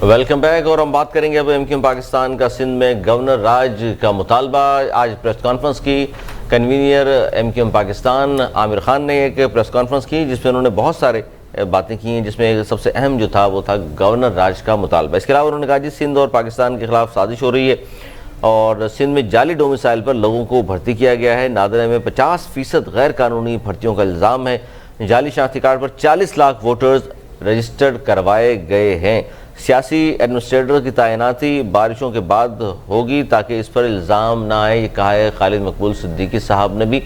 Welcome back. اور ہم بات کریں گے اب MQM پاکستان کا سندھ میں گورنر راج کا مطالبہ. آج پریس کانفرنس کی کنوینئر MQM پاکستان عامر خان نے ایک پریس کانفرنس کی جس میں انہوں نے بہت سارے باتیں کی ہیں، جس میں سب سے اہم جو تھا وہ تھا گورنر راج کا مطالبہ. اس کے علاوہ انہوں نے کہا جی سندھ اور پاکستان کے خلاف سازش ہو رہی ہے اور سندھ میں جعلی ڈومیسائل پر لوگوں کو بھرتی کیا گیا ہے. نادرہ میں 50% غیر قانونی بھرتیوں کا الزام ہے. جعلی شناختی کارڈ پر 40 لاکھ ووٹرز رجسٹرڈ کروائے گئے ہیں. سیاسی ایڈمنسٹریٹر کی تعیناتی بارشوں کے بعد ہوگی تاکہ اس پر الزام نہ آئے، یہ کہا ہے خالد مقبول صدیقی صاحب نے بھی.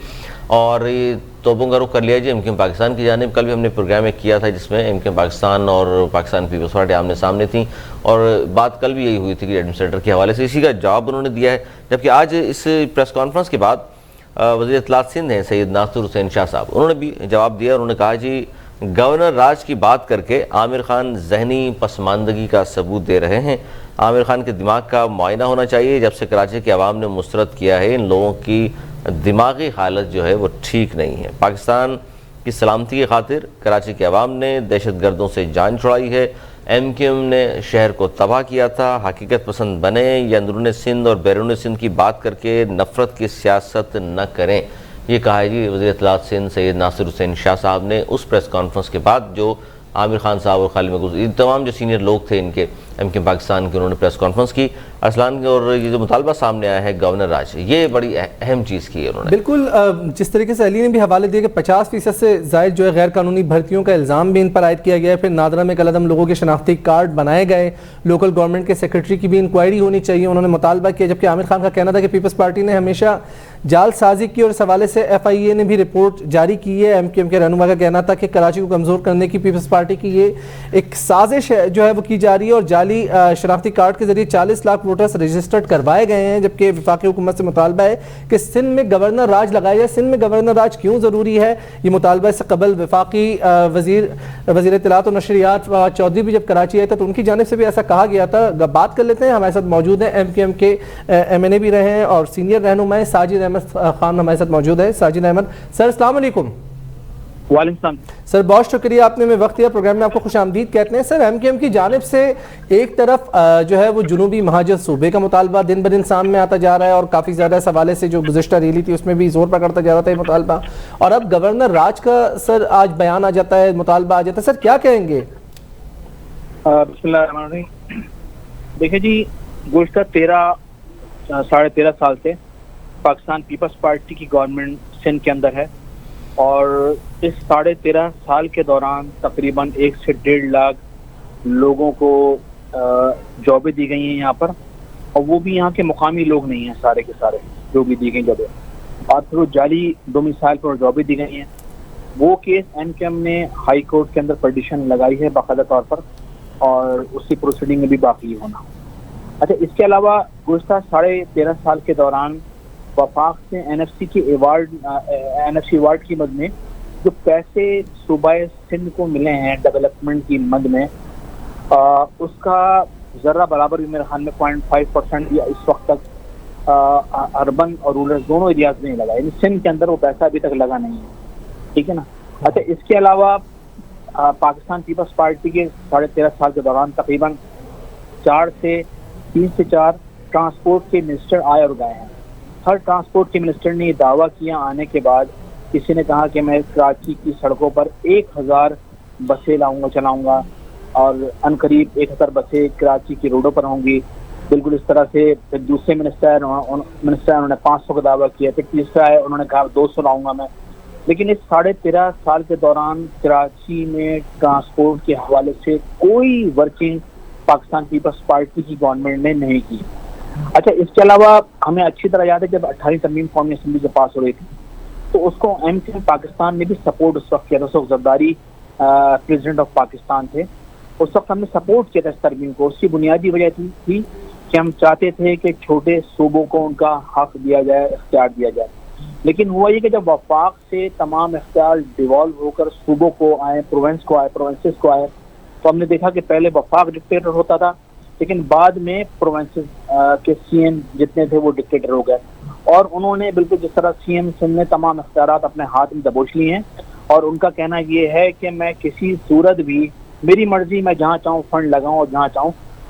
اور یہ توبوں کا رخ کر لیا جی MQM پاکستان کی جانب. کل بھی ہم نے پروگرام ایک کیا تھا جس میں MQM پاکستان اور پاکستان پیپلز پارٹی آمنے سامنے تھیں، اور بات کل بھی یہی ہوئی تھی کہ ایڈمنسٹریٹر کے حوالے سے اسی کا جواب انہوں نے دیا ہے. جبکہ آج اس پریس کانفرنس کے بعد وزیر اطلاعات سندھ ہیں سید ناصر حسین شاہ صاحب، انہوں نے بھی جواب دیا. انہوں نے کہا جی گورنر راج کی بات کر کے عامر خان ذہنی پسماندگی کا ثبوت دے رہے ہیں. عامر خان کے دماغ کا معائنہ ہونا چاہیے. جب سے کراچی کے عوام نے مسترد کیا ہے ان لوگوں کی دماغی حالت جو ہے وہ ٹھیک نہیں ہے. پاکستان کی سلامتی کی خاطر کراچی کے عوام نے دہشت گردوں سے جان چھڑائی ہے. MQM نے شہر کو تباہ کیا تھا. حقیقت پسند بنے یا اندرون سندھ اور بیرون سندھ کی بات کر کے نفرت کی سیاست نہ کریں، یہ کہا ہے جی وزیر اطلاعات سندھ سید ناصر حسین شاہ صاحب نے اس پریس کانفرنس کے بعد جو عامر خان صاحب اور خالد مقبول، یہ تمام جو سینئر لوگ تھے ان کے MQM پاکستان کے، انہوں نے پریس کانفرنس کی. ارسلان، اور یہ جو مطالبہ سامنے آیا ہے گورنر راج، یہ بڑی اہم چیز کی ہے انہوں نے. بالکل، جس طریقے سے علی نے بھی حوالے دیا کہ 50% سے زائد جو ہے غیر قانونی بھرتیوں کا الزام بھی ان پر عائد کیا گیا ہے. پھر نادرہ میں کل عدم لوگوں کے شناختی کارڈ بنائے گئے. لوکل گورنمنٹ کے سیکرٹری کی بھی انکوائری ہونی چاہیے، انہوں نے مطالبہ کیا. جبکہ عامر خان کا کہنا تھا کہ پیپلز پارٹی نے ہمیشہ جال سازی کی اور اس حوالے سے FIA نے بھی رپورٹ جاری کی ہے. MQM کے رہنما کا کہنا تھا کہ کراچی کو کمزور کرنے کی پیپلز پارٹی کی یہ ایک سازش جو ہے وہ کی جا رہی ہے اور جعلی شناختی کارڈ کے ذریعے 40 لاکھ ووٹرز رجسٹرڈ کروائے گئے ہیں. جبکہ وفاقی حکومت سے مطالبہ ہے کہ سندھ میں گورنر راج لگایا جائے. سندھ میں گورنر راج کیوں ضروری ہے؟ یہ مطالبہ سے قبل وفاقی وزیر اطلاعات و نشریات فواد چودھری بھی جب کراچی آئے تھے تو ان کی جانب سے بھی ایسا کہا گیا تھا. بات کر لیتے ہیں، ہمارے ساتھ موجود ہیں MQM کے MNA بھی رہے ہیں اور سینئر رہنما ہیں ساجد احمد خان ہمارے ساتھ موجود ہے. ساجد احمد سر، السلام علیکم. وعلیکم السلام سر، بہت شکریہ آپ نے ہمیں وقت دیا. پروگرام میں آپ کو خوش آمدید کہتے ہیں. سر، MQM کی جانب سے ایک طرف جو ہے وہ جنوبی مہاجر صوبے کا مطالبہ دن بدن سامنے آتا جا رہا ہے اور کافی زیادہ اس حوالے سے جو گزشتہ ریلی تھی اس میں بھی زور پکڑتا جا رہا تھا یہ مطالبہ، اور اب گورنر راج کا سر آج بیان آ جاتا ہے، مطالبہ آ جاتا ہے. سر کیا کہیں گے؟ بسم اللہ الرحمن الرحیم. دیکھیں جی، گزشتہ 13 سال سے پاکستان پیپلز پارٹی کی گورنمنٹ سندھ کے اندر ہے اور اس 13.5 سال کے دوران تقریباً 1 سے 1.5 لاکھ لوگوں کو جابیں دی گئی ہیں یہاں پر، اور وہ بھی یہاں کے مقامی لوگ نہیں ہیں سارے کے سارے جو بھی دی گئی جابیں، اور پھر وہ جعلی ڈومیسائل پر جابیں دی گئی ہیں. وہ کیس MQM نے ہائی کورٹ کے اندر پٹیشن لگائی ہے باقاعدہ طور پر اور اسی پروسیڈنگ میں بھی باقی ہونا. اچھا، اس کے علاوہ گزشتہ 13.5 سال کے دوران وفاق سے NFC ایوارڈ کی مد میں جو پیسے صوبہ سندھ کو ملے ہیں ڈیولپمنٹ کی مد میں، اس کا ذرہ برابر بھی میرے خیال میں 0.5% یا اس وقت تک اربن اور رورل دونوں ایریاز میں لگا، یعنی سندھ کے اندر وہ پیسہ ابھی تک لگا نہیں ہے. ٹھیک ہے نا. اچھا، اس کے علاوہ پاکستان پیپلز پارٹی کے 13.5 سال کے دوران تقریباً 3 سے 4 ٹرانسپورٹ کے منسٹر آئے اور گئے ہیں. ہر ٹرانسپورٹ کے منسٹر نے یہ دعویٰ کیا آنے کے بعد، کسی نے کہا کہ میں کراچی کی سڑکوں پر 1000 بسیں چلاؤں گا اور عنقریب 1000 بسیں کراچی کی روڈوں پر ہوں گی. بالکل اس طرح سے پھر دوسرے منسٹر انہوں نے 500 کا دعویٰ کیا، پھر تیسرا ہے انہوں نے کہا 200 لاؤں گا میں. لیکن اس 13.5 سال کے دوران کراچی میں ٹرانسپورٹ کے حوالے سے کوئی ورکنگ پاکستان پیپلز پارٹی کی گورنمنٹ نے نہیں کی. اچھا، اس کے علاوہ ہمیں اچھی طرح یاد ہے جب 18 ترمیم قومی اسمبلی سے پاس ہو رہی تھی تو اس کو MQM پاکستان نے بھی سپورٹ اس وقت کیا تھا. اس وقت زرداری پریزیڈنٹ آف پاکستان تھے. اس وقت ہم نے سپورٹ کیا تھا اس ترمیم کو. اس کی بنیادی وجہ تھی کہ ہم چاہتے تھے کہ چھوٹے صوبوں کو ان کا حق دیا جائے، اختیار دیا جائے. لیکن ہوا یہ کہ جب وفاق سے تمام اختیار ڈیوالو ہو کر صوبوں کو آئے، پروونسز کو آئے، تو ہم نے دیکھا کہ پہلے وفاق ڈکٹیٹر ہوتا تھا لیکن بعد میں پروونسز کے CM جتنے تھے وہ ڈکٹیٹر ہو گئے، اور انہوں نے بالکل جس طرح CM سندھ نے تمام اختیارات اپنے ہاتھ میں دبوچ لی ہیں اور ان کا کہنا یہ ہے کہ میں کسی صورت بھی میری مرضی، میں جہاں چاہوں فنڈ لگاؤں اور جہاں چاہوں.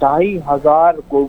2,500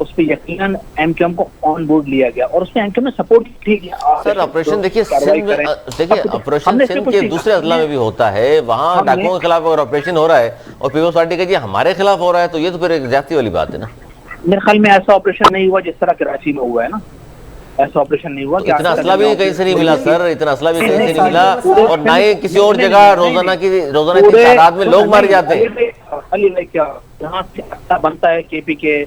اس پہ یقیناً ایم کیو ایم کو آن بورڈ لیا گیا اور اس میں ایم کیو ایم نے سپورٹ کی. سر آپریشن دیکھیے سندھ میں، دیکھیے آپریشن سندھ کے دوسرے اضلاع میں بھی ہوتا ہے، وہاں ڈاکوؤں کے خلاف اگر آپریشن ہو رہا ہے اور پیپلز پارٹی کا جی ہمارے خلاف ہو رہا ہے تو یہ تو پھر ایک زیادتی والی بات ہے نا. میرے خیال میں ایسا آپریشن نہیں ہوا جس طرح کراچی میں ہوا ہے نا، ایسا آپریشن نہیں ہوا. اتنا اسلحہ بھی کہیں سے نہیں ملا سر، اتنا اسلحہ بھی کہیں سے نہیں ملا، اور نہ ہی کسی اور جگہ روزانہ اتنی تعداد میں لوگ مارے جاتے ہیں. علی بھائی کیا جہاں سے اسلحہ بنتا ہے کے پی کے،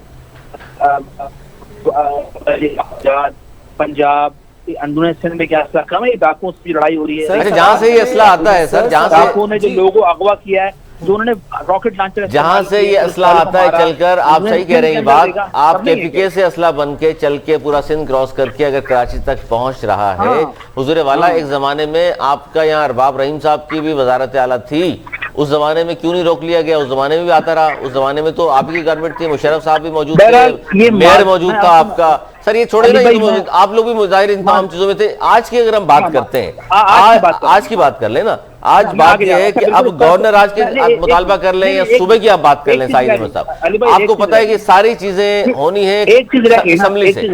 پنجاب، اندرون سندھ میں کیا اسلحہ کم ہے؟ یہ ڈاکوؤں سے لڑائی ہو رہی ہے. جہاں سے یہ اسلحہ آتا ہے سر، جہاں سے ڈاکوؤں نے جو لوگوں کو اغوا کیا ہے، جو انہوں نے راکٹ لانچر، جہاں سے یہ اسلحہ آتا ہے چل کر، آپ صحیح کہہ رہے ہیں بات، آپ کے پی کے سے اسلحہ بن کے چل کے پورا سندھ کراس کر کے اگر کراچی تک پہنچ رہا ہے. حضور والا ایک زمانے میں آپ کا یہاں ارباب رحیم صاحب کی بھی وزارت اعلیٰ تھی، اس زمانے میں کیوں نہیں روک لیا گیا؟ اس زمانے میں بھی آتا رہا، اس زمانے میں تو آپ کی گورنمنٹ تھی، مشرف صاحب بھی موجود تھے، میئر موجود تھا آپ کا. سر یہ چھوڑے نا، آپ لوگ بھی مظاہر ان تمام چیزوں میں تھے. آج کی اگر ہم بات کرتے ہیں، آج کی بات کر لیں نا، آج بات یہ ہے کہ اب گورنر آج کے مطالبہ کر لیں یا صوبہ کی آپ بات کر لیں سعید احمد صاحب، آپ کو پتا ہے کہ ساری چیزیں ہونی ہیں اسمبلی سے.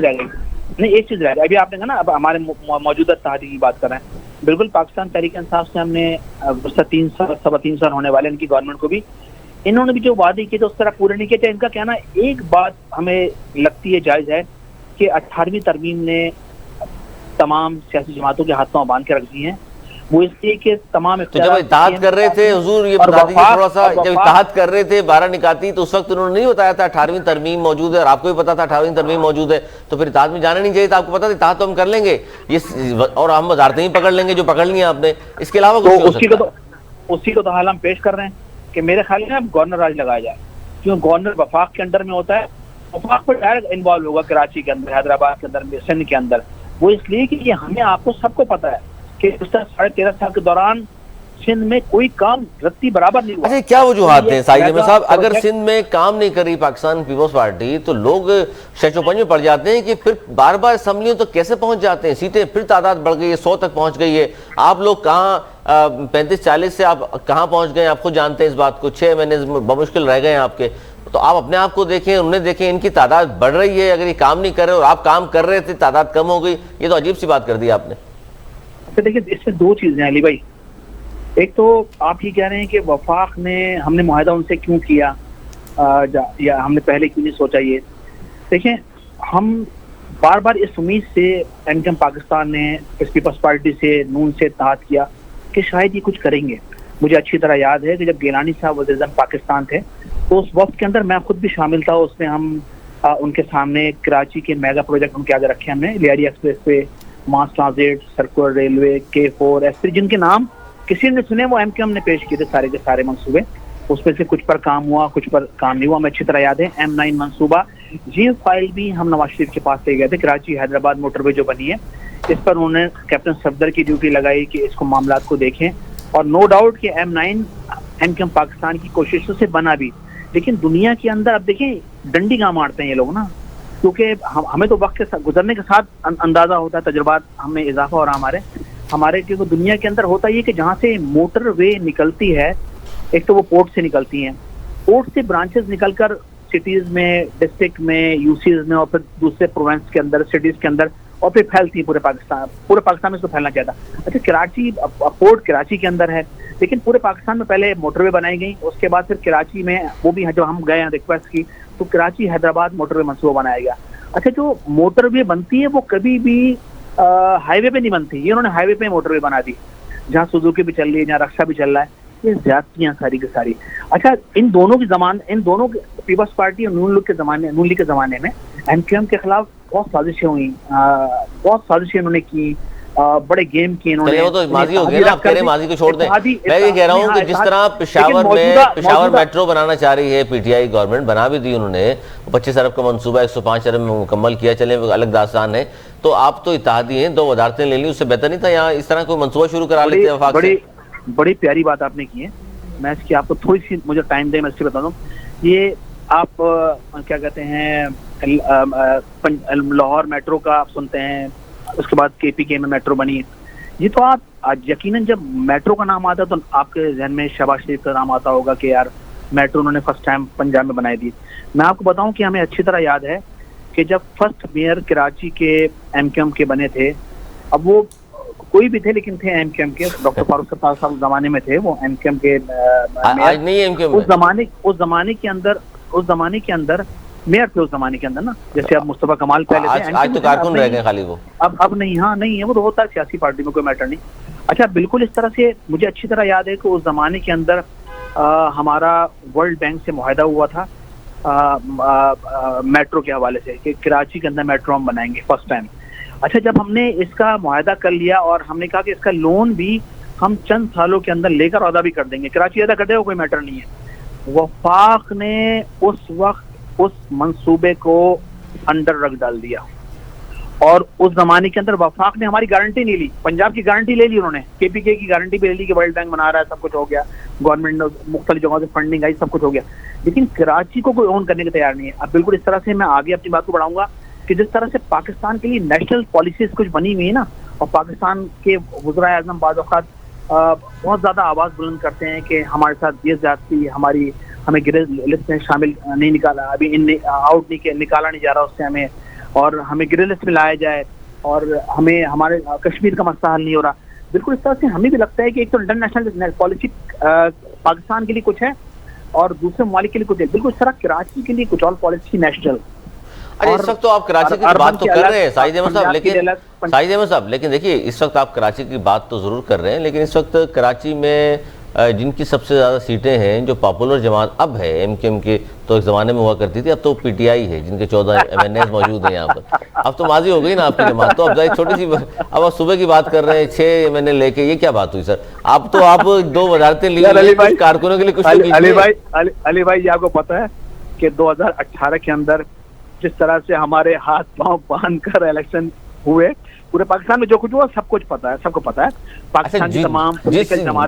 نہیں ایک چیز رہ گئی، ابھی آپ نے کہا نا اب ہمارے موجودہ تحریک کی بات کر رہے ہیں. بالکل پاکستان تحریک انصاف سے ہم نے گزشتہ 3 سال 3.25 سال ہونے والے ان کی گورنمنٹ کو بھی انہوں نے بھی جو وعدے کیے تھے اس طرح پورے نہیں کیے تھے. ان کا کہنا ایک بات ہمیں لگتی ہے جائز ہے کہ 18ویں ترمیم نے تمام سیاسی جماعتوں کے ہاتھوں باندھ کے رکھ دی ہیں. وہ اس لیے کہ تمام تو جب اتحاد کر رہے تھے حضور، یہ بتا دیجیے تھوڑا سا، جب اتحاد کر رہے تھے 12 نکاتی تو اس وقت انہوں نے نہیں بتایا تھا 18ویں ترمیم موجود ہے، اور آپ کو بھی پتا تھا 18ویں ترمیم موجود ہے، تو پھر اتحاد میں جانا نہیں چاہیے تھا. آپ کو پتا تھا اتحاد تو ہم کر لیں گے اور ہم وزارتیں ہی پکڑ لیں گے جو پکڑ لیں آپ نے، اس کے علاوہ کچھ ہو سکتا ہے. اسی کو تو حال ہم پیش کر رہے ہیں کہ میرے خیال میں اب گورنر راج لگایا جائے، کیوں گورنر وفاق کے انڈر میں ہوتا ہے، وفاق پر ڈائریکٹ انوالو ہوگا کراچی کے اندر، حیدرآباد کے اندر، سندھ کے اندر. وہ اس لیے کہ یہ ہمیں آپ کو سب کو پتا ہے کہ گزشتہ 13.5 سال کے دوران سندھ میں کوئی کام رتی برابر نہیں ہوا. اچھا کیا وجوہات ہیں سعید احمد صاحب؟ اگر سندھ میں کام نہیں کر رہی پاکستان پیپلز پارٹی تو لوگ شش و پنج میں پڑ جاتے ہیں کہ پھر بار بار اسمبلیوں تو کیسے پہنچ جاتے ہیں، سیٹیں پھر تعداد بڑھ گئی ہے، 100 تک پہنچ گئی ہے. آپ لوگ کہاں 35-40 سے آپ کہاں پہنچ گئے، آپ خود جانتے ہیں اس بات کو. 6 مہینے بمشکل رہ گئے ہیں آپ کے. تو آپ اپنے آپ کو دیکھیں، انہیں دیکھیں، ان کی تعداد بڑھ رہی ہے. اگر یہ کام نہیں کر رہے اور آپ کام کر رہے تھے تعداد کم ہو گئی، یہ تو عجیب سی بات کر دی آپ نے. دیکھیں اس میں 2 چیزیں ہیں علی بھائی. ایک تو آپ یہ کہہ رہے ہیں کہ وفاق نے، ہم نے معاہدہ ان سے کیوں کیا یا ہم نے پہلے کیوں نہیں سوچا. یہ دیکھیں ہم بار بار اس امید سے ایم کیو ایم پاکستان نے اس پیپلز پارٹی سے، نون سے اتحاد کیا کہ شاید یہ کچھ کریں گے. مجھے اچھی طرح یاد ہے کہ جب گیلانی صاحب وزیر اعظم پاکستان تھے تو اس وقت کے اندر میں خود بھی شامل تھا. اس میں ہم ان کے سامنے کراچی کے میگا پروجیکٹ ان کے آگے رکھے ہم نے، Lyari express way, mass transit, circular railway, K4 ایسے جن کے نام کسی نے سنے وہ ایم کیو ایم نے پیش کیے تھے سارے کے سارے منصوبے. اس میں سے کچھ پر کام ہوا، کچھ پر کام نہیں ہوا. ہمیں اچھی طرح یاد ہے M9 منصوبہ، یہ فائل بھی ہم نواز شریف کے پاس لے گئے تھے. کراچی حیدرآباد موٹر وے جو بنی ہے اس پر انہوں نے کیپٹن صفدر کی ڈیوٹی لگائی کہ اس کو معاملات کو دیکھیں. اور نو ڈاؤٹ کہ M9 M Q M Pakistan کی کوششوں سے بنا بھی. لیکن دنیا کے اندر اب دیکھیں ڈنڈی کہاں مارتے ہیں یہ لوگ نا، کیونکہ ہمیں تو وقت کے گزرنے کے ساتھ اندازہ ہوتا ہے، تجربات ہمیں اضافہ ہو رہا ہمارے کیونکہ دنیا کے اندر ہوتا یہ کہ جہاں سے موٹر وے نکلتی ہے، ایک تو وہ پورٹ سے نکلتی ہیں، پورٹ سے برانچز نکل کر سٹیز میں، ڈسٹرکٹ میں، یوسیز میں، اور پھر دوسرے پروونس کے اندر، سٹیز کے اندر، اور پھر پھیلتی ہے پورے پاکستان میں اس کو پھیلنا چاہتا. اچھا کراچی پورٹ کراچی کے اندر ہے، لیکن پورے پاکستان میں پہلے موٹر وے بنائی گئی، اس کے بعد پھر کراچی میں وہ بھی جو ہم گئے ہیں ریکویسٹ کی تو کراچی حیدرآباد موٹر وے منصوبہ بنایا گیا. اچھا جو موٹر وے بنتی ہے وہ کبھی بھی ہائی وے پہ نہیں بنتی، یہ انہوں نے ہائی وے پہ موٹر وے بنا دی، جہاں سوزوکی بھی چل رہی ہے، جہاں رکشا بھی چل رہا ہے. یہ زیادتیاں ساری کی ساری. اچھا ان دونوں پیپلز پارٹی اور نون لیگ کے زمانے میں ایم کیو ایم کے خلاف بہت سازشیں ہوئیں، بہت سازشیں انہوں نے کی، بڑے گیم کیے انہوں نے. وہ تو ماضی ہو گیا نا، آپ کہہ رہے ہیں ماضی کو چھوڑ دیں. میں یہ کہہ رہا ہوں کہ جس طرح پشاور میٹرو بنانا چاہ رہی ہے پی ٹی آئی گورنمنٹ، بنا بھی دی انہوں نے، 25 ارب کا منصوبہ 105 ارب میں مکمل کیا. چلیں وہ الگ داستان ہے. تو آپ تو اتحادی ہیں، 2 وزارتیں لے لی، اس سے بہتر نہیں تھا یہاں اس طرح کوئی منصوبہ شروع کرا لیتے وفاق سے؟ بڑی پیاری بات آپ نے کی ہے. میں اس کی آپ کو تھوڑی سی مجھے ٹائم دیں، میں اس کی بتا دوں. یہ آپ کیا کہتے ہیں لاہور میٹرو کا آپ سنتے ہیں، اس کے بعد KPK میں میٹرو بنی. یہ تو آپ یقیناً جب میٹرو کا نام آتا ہے تو آپ کے ذہن میں شہباز شریف کا نام آتا ہوگا کہ یار میٹرو انہوں نے فرسٹ ٹائم پنجاب میں بنائی دی. میں آپ کو بتاؤں کہ ہمیں اچھی طرح یاد ہے کہ جب فرسٹ میئر کراچی کے ایم کیو ایم کے بنے تھے, اب وہ کوئی بھی تھے لیکن تھے ایم کیو ایم کے, ڈاکٹر فاروق ستار صاحب زمانے میں تھے وہ ایم کیو ایم کے آج نہیں ایم کیو ایم اس زمانے کے اندر میئر تھے اس زمانے کے اندر نا, جیسے اب مصطفیٰ کمال پہلے تھے, آج تو کارکن رہ گئے خالی وہ, اب نہیں, ہاں نہیں ہے, وہ تو ہوتا ہے سیاسی پارٹی میں, کوئی میٹر نہیں. اچھا بالکل اس طرح سے مجھے اچھی طرح یاد ہے کہ اس زمانے کے اندر ہمارا ورلڈ بینک سے معاہدہ ہوا تھا میٹرو کے حوالے سے کہ کراچی کے اندر میٹرو ہم بنائیں گے فرسٹ ٹائم. اچھا جب ہم نے اس کا معاہدہ کر لیا اور ہم نے کہا کہ اس کا لون بھی ہم چند سالوں کے اندر لے کر ادا بھی کر دیں گے, کراچی ادا کر دے گا, کوئی میٹر نہیں ہے. وفاق نے اس وقت اس منصوبے کو انڈر رکھ ڈال دیا, اور اس زمانے کے اندر وفاق نے ہماری گارنٹی نہیں لی, پنجاب کی گارنٹی لے لی انہوں نے, کے پی کے کی گارنٹی بھی لے لی کہ ورلڈ بینک بنا رہا ہے, سب کچھ ہو گیا, گورنمنٹ نے مختلف جگہوں سے فنڈنگ آئی, سب کچھ ہو گیا, لیکن کراچی کو کوئی اون کرنے کے تیار نہیں ہے. اب بالکل اس طرح سے میں آگے اپنی بات کو بڑھاؤں گا کہ جس طرح سے پاکستان کے لیے نیشنل پالیسیز کچھ بنی ہوئی ہے نا, اور پاکستان کے وزرائے اعظم بعض اوقات بہت زیادہ آواز بلند کرتے ہیں کہ ہمارے ساتھ یہ زیادتی, ہمیں گرے لسٹ میں شامل نہیں نکالا, ابھی آؤٹ نہیں نکالا نہیں جا رہا اس سے ہمیں, اور ہمیں گرے لسٹ میں لایا جائے, اور ہمیں ہمارے کشمیر کا مسئلہ حل نہیں ہو رہا. بالکل اس طرح سے ہمیں بھی لگتا ہے کہ ایک تو انٹرنیشنل پالیسی پاکستان کے لیے کچھ ہے اور دوسرے ممالک کے لیے کچھ ہے. بالکل اس طرح کراچی کے لیے کچھ اور پالیسی نیشنل. اس وقت تو آپ کراچی کی بات تو کر رہے ہیں ساجد احمد صاحب, لیکن دیکھیے اس وقت آپ کراچی کی بات تو ضرور کر رہے ہیں, لیکن اس وقت کراچی میں جن کی سب سے زیادہ سیٹیں ہیں, جو پاپولر جماعت اب ہے ایم کیو ایم کی, تو ایک زمانے میں ہوا کرتی تھی, اب تو پی ٹی آئی ہے جن کے 14 ایم این ایز موجود ہیں یہاں پر. اب تو ماضی ہو گئی نا آپ کی جماعت, تو اب چھوٹی سی, اب آپ صبح کی بات کر رہے ہیں 6 ایم این اے لے کے, یہ کیا بات ہوئی سر؟ آپ 2 وزارتیں لی, کارکنوں کے لیے کچھ. علی بھائی آپ کو پتا ہے کہ 2018 کے اندر جس طرح سے ہمارے ہاتھ پاؤں باندھ کر الیکشن ہوئے, پورے پاکستان میں جو کچھ ہوا سب کچھ پتا ہے, سب کو پتا ہے. پاکستان کی تمام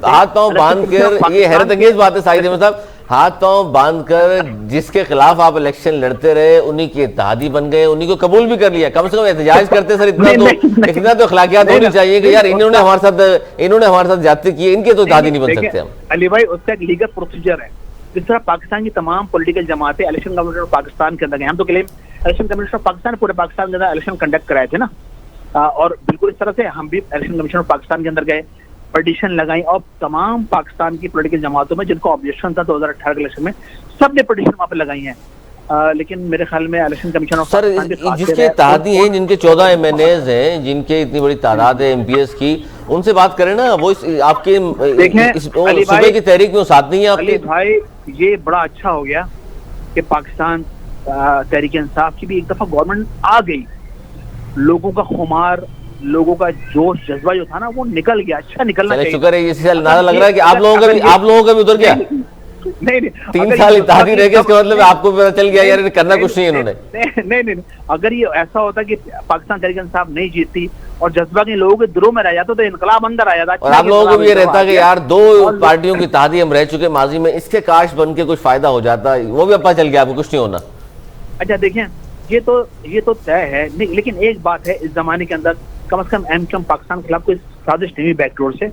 ہاتھ پاؤں باندھ کر, یہ حیرت انگیز بات ہے ساجد احمد صاحب, ہاتھ پاؤں باندھ کر جس کے خلاف آپ الیکشن لڑتے رہے انہی کے اتحادی بن گئے, انہی کو قبول بھی کر لیا. کم سے کم احتجاج کرتے سر, اتنا تو اخلاقیات ہونی چاہیے کہ یار انہوں نے ہمارے ساتھ زیادتی کی, ان کے تو اتحادی نہیں بن سکتے ہم. علی بھائی اس کا ایک لیگل پروسیجر ہے. جس طرح پاکستان کی تمام پولیٹیکل جماعتیں الیکشن کمیشن آف پاکستان کے اندر گئے, ہم تو کلیم الیکشن کمیشن آف پاکستان پورے پاکستان کے اندر الیکشن کنڈکٹ کرائے تھے نا, اور بالکل اس طرح سے ہم بھی الیکشن کمیشن آف پاکستان کے اندر گئے, پٹیشن لگائی, اور تمام پاکستان کی پولیٹیکل جماعتوں میں جن کو آبجیکشن تھا 2018 کے الیکشن میں, سب نے پٹیشن وہاں پہ لگائی ہیں. لیکن میرے خیال میں الیکشن کمیشن آف سر جس کے اتحادی ہیں, جن کے 14 ایم این ایز ہیں, جن کے اتنی بڑی تعداد ہے ایم پی ایس کی, ان سے بات کریں نا. وہ آپ کے صوبے کی تحریک میں ساتھ نہیں ہے آپ کے. علی بھائی یہ بڑا اچھا ہو گیا کہ پاکستان تحریک انصاف کی بھی ایک دفعہ گورنمنٹ آ گئی, لوگوں کا خمار, لوگوں کا جوش جذبہ جو تھا نا وہ نکل گیا. اچھا نکلنا چاہیے. شکر ہے, یہ سے اندازہ لگ رہا ہے کہ آپ لوگوں کا بھی ادھر گیا. نہیں 3 سال اتحادی رہ گئے, اس کا مطلب آپ کو پتا چل گیا یار کرنا کچھ نہیں انہوں نے. نہیں, اگر یہ ایسا ہوتا کہ پاکستان تحریک انصاف نہیں جیتتی اور جذبہ کے لوگوں کے دلوں میں رہ جاتا تو انقلاب اندر آ جاتا. اور آپ لوگوں کو بھی یہ رہتا کہ یار 2 پارٹیوں کی اتحادی ہم رہ چکے ماضی میں, اس کے کاش بن کے کچھ فائدہ ہو جاتا, وہ بھی پتہ چل گیا آپ کو کچھ نہیں ہونا. اچھا دیکھیں, یہ تو طے ہے, لیکن ایک بات ہے, اس زمانے کے اندر کم از کم ایم کیو ایم پاکستان کے خلاف کوئی سازش نہیں ہوئی بیک ڈور سے,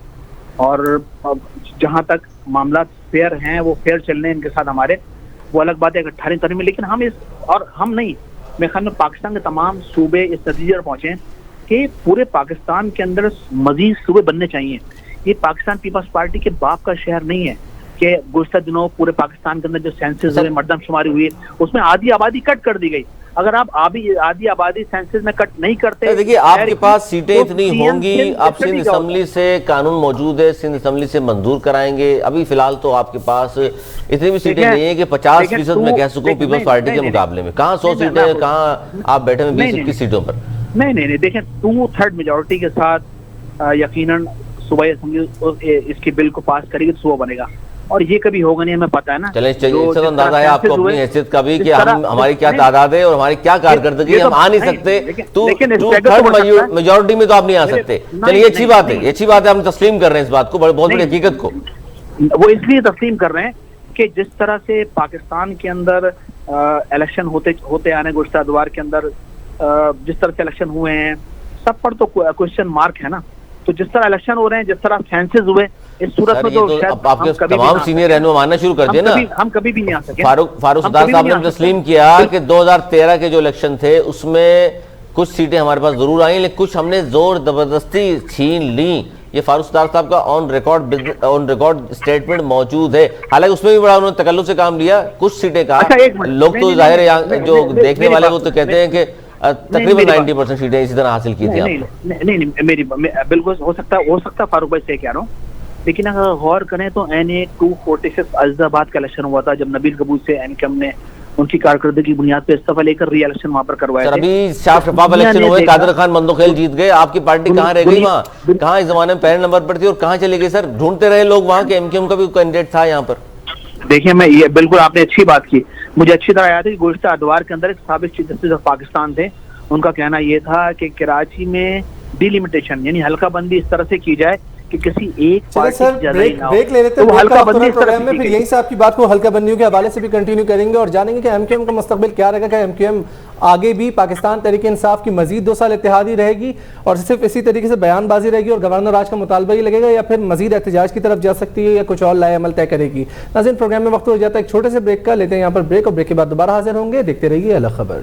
اور جہاں تک معاملات فیئر ہیں وہ فیئر چل رہے ہیں ان کے ساتھ ہمارے, وہ الگ بات ہے 18 تاریخ میں. لیکن ہم نہیں, میرے خیال میں پاکستان کے تمام صوبے اس نتیجے پر پہنچے ہیں کہ پورے پاکستان کے اندر مزید صوبے بننے چاہیے. یہ پاکستان پیپلز پارٹی کے باپ کا شہر نہیں ہے کہ گزشتہ دنوں پورے پاکستان کے اندر جو سینسز ہوئے, مردم شماری ہوئی, اس میں آدھی آبادی کٹ کر دی گئی. اگر آپ آدھی آبادی سینسز میں کٹ نہیں کرتے, دیکھیے آپ کے پاس سیٹیں اتنی ہوں گی, آپ سندھ اسمبلی سے قانون موجود ہے, سندھ اسمبلی سے منظور کرائیں گے. ابھی فی الحال تو آپ کے پاس اتنی بھی سیٹیں نہیں ہیں کہ 50% میں کہہ سکوں پیپلز پارٹی کے مقابلے میں. کہاں 100 سیٹیں ہیں, کہاں آپ بیٹھے ہیں 20-21 سیٹوں پر. نہیں دیکھیں 2/3 میجورٹی کے ساتھ یقیناً صوبائی اسمبلی اس کے بل کو پاس کرے گی تو صوبہ بنے گا, اور یہ کبھی ہوگا نہیں, ہمیں پتا ہے نا. چلیں اس سے اندازہ ہے آپ کو اپنی حیثیت کا بھی کہ ہماری کیا تعداد ہے اور ہماری کیا کارکردگی, ہم آ نہیں سکتے. 2/3 میجورٹی میں تو آپ نہیں آ سکتے. چلیے یہ اچھی بات ہے, ہم تسلیم کر رہے ہیں اس بات کو, بہت بڑی حقیقت کو. وہ اس لیے تسلیم کر رہے ہیں کہ جس طرح سے پاکستان کے اندر الیکشن ہوتے آنے گزشتہ ادوار کے اندر جس طرح سے الیکشن ہوئے ہیں, سب پر تو کوشچن مارک ہے نا. تو جس طرح الیکشن ہو رہے ہیں, جس طرح سینسز ہوئے, اس صورت سر میں یہ تو تو شاید اب آپ کے ہم کبھی بھی تمام نہ آ سینئر سکیں. رہنما ماننا شروع کر دیا نا. ہم کبھی بھی نہیں آ سکے. فاروق ہم صدار کبھی صاحب بھی نے نہیں آ تسلیم سکتے. کیا کہ 2013 کے جو الیکشن تھے اس میں کچھ سیٹیں ہمارے پاس ضرور آئیں لیکن کچھ ہم نے زور زبردستی چھین لیں. یہ فاروق صدار صاحب کا آن ریکارڈ اسٹیٹمنٹ موجود ہے. حالانکہ اس میں بھی بڑا انہوں نے تکلف سے کام لیا. کچھ سیٹیں کہا اچھا ایک منٹ, لوگ تو ظاہر ہے جو دیکھنے والے وہ تو کہتے ہیں کہ تقریباً میری 90% سیٹیں اسی طرح حاصل کی تھی آپ نے. نہیں میری بالکل ہو سکتا فاروق بھائی سے کہہ رہا ہوں, لیکن اگر غور کریں تو NA 246 عزیز آباد کا الیکشن ہوا تھا جب نبیل قبول سے MKM نے ان کی کارکردگی کی بنیاد پہ استعفیٰ لے کر ری الیکشن وہاں پر کروایا سر تھے. ابھی صاف شفاف الیکشن ہوئے, قادر خان مندوخیل جیت گئے, آپ کی پارٹی کہاں رہ گئی وہاں؟ کہاں اس زمانے میں پہلے نمبر پر تھی اور کہاں چلے گئی سر؟ ڈھونڈتے رہے لوگ وہاں کہ MKM کا بھی کینڈیڈیٹ تھا یہاں پر. دیکھیں میں یہ بالکل آپ نے اچھی بات کی, مجھے اچھی طرح یاد ہے کہ گزشتہ اتوار کے اندر ایک سابق چیف جسٹس آف پاکستان تھے, ان کا کہنا یہ تھا کہ کراچی میں ڈی لمیٹیشن یعنی حلقہ بندی اس طرح سے کی جائے کہ کسی ایک چلے پارٹی سر کی جگہ ہی نہ ہو. بریک لے لیتے تو وہ ہیں, حلقہ بندی اس طرح پروگرام میں سے پھر کی یہیں گئی. سے آپ کی بات کو حلقہ بندیوں کے حوالے سے بھی کنٹینیو کریں گے اور جانیں گے کہ MKM کا مستقبل کیا رہے گا, کہ MKM آگے بھی پاکستان تحریک انصاف کی مزید 2 سال اتحادی رہے گی اور صرف اسی طریقے سے بیان بازی رہے گی اور گورنر راج کا مطالبہ ہی لگے گا, یا پھر مزید احتجاج کی طرف جا سکتی ہے یا کچھ اور لائے عمل طے کرے گی. ناظرین پروگرام میں وقت ہو جاتا ہے ایک چھوٹے سے بریک کا, لیتے ہیں یہاں پر بریک, اور بریک کے بعد دوبارہ حاضر ہوں گے. دیکھتے رہیے الگ خبر.